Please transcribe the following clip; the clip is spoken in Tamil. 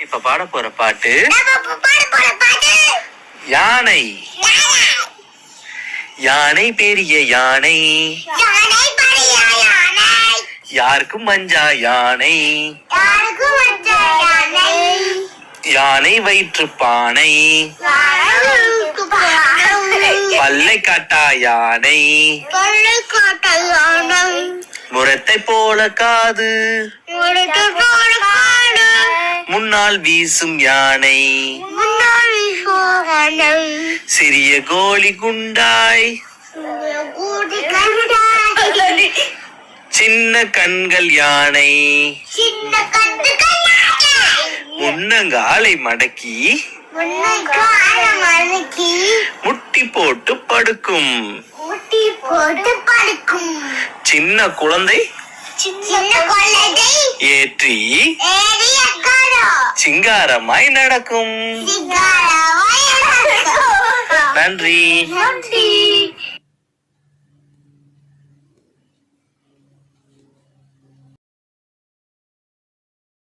இப்ப பாட போற பாட்டு யானை. யானை பெரிய யானை, யாருக்கும் மஞ்சா யானை. யானை வயிற்று பானை, பல்லை காட்டா யானை. முரத்தை போல காது, முன்னால் வீசும் யானை. சிறிய கோழி குண்டாய், சின்ன கண்கள் யானை. முன்னங்காலை மடக்கி முட்டி போட்டு படுக்கும். சின்ன குழந்தை ஏற்றி சிங்காரமாய் நடக்கும். நன்றி.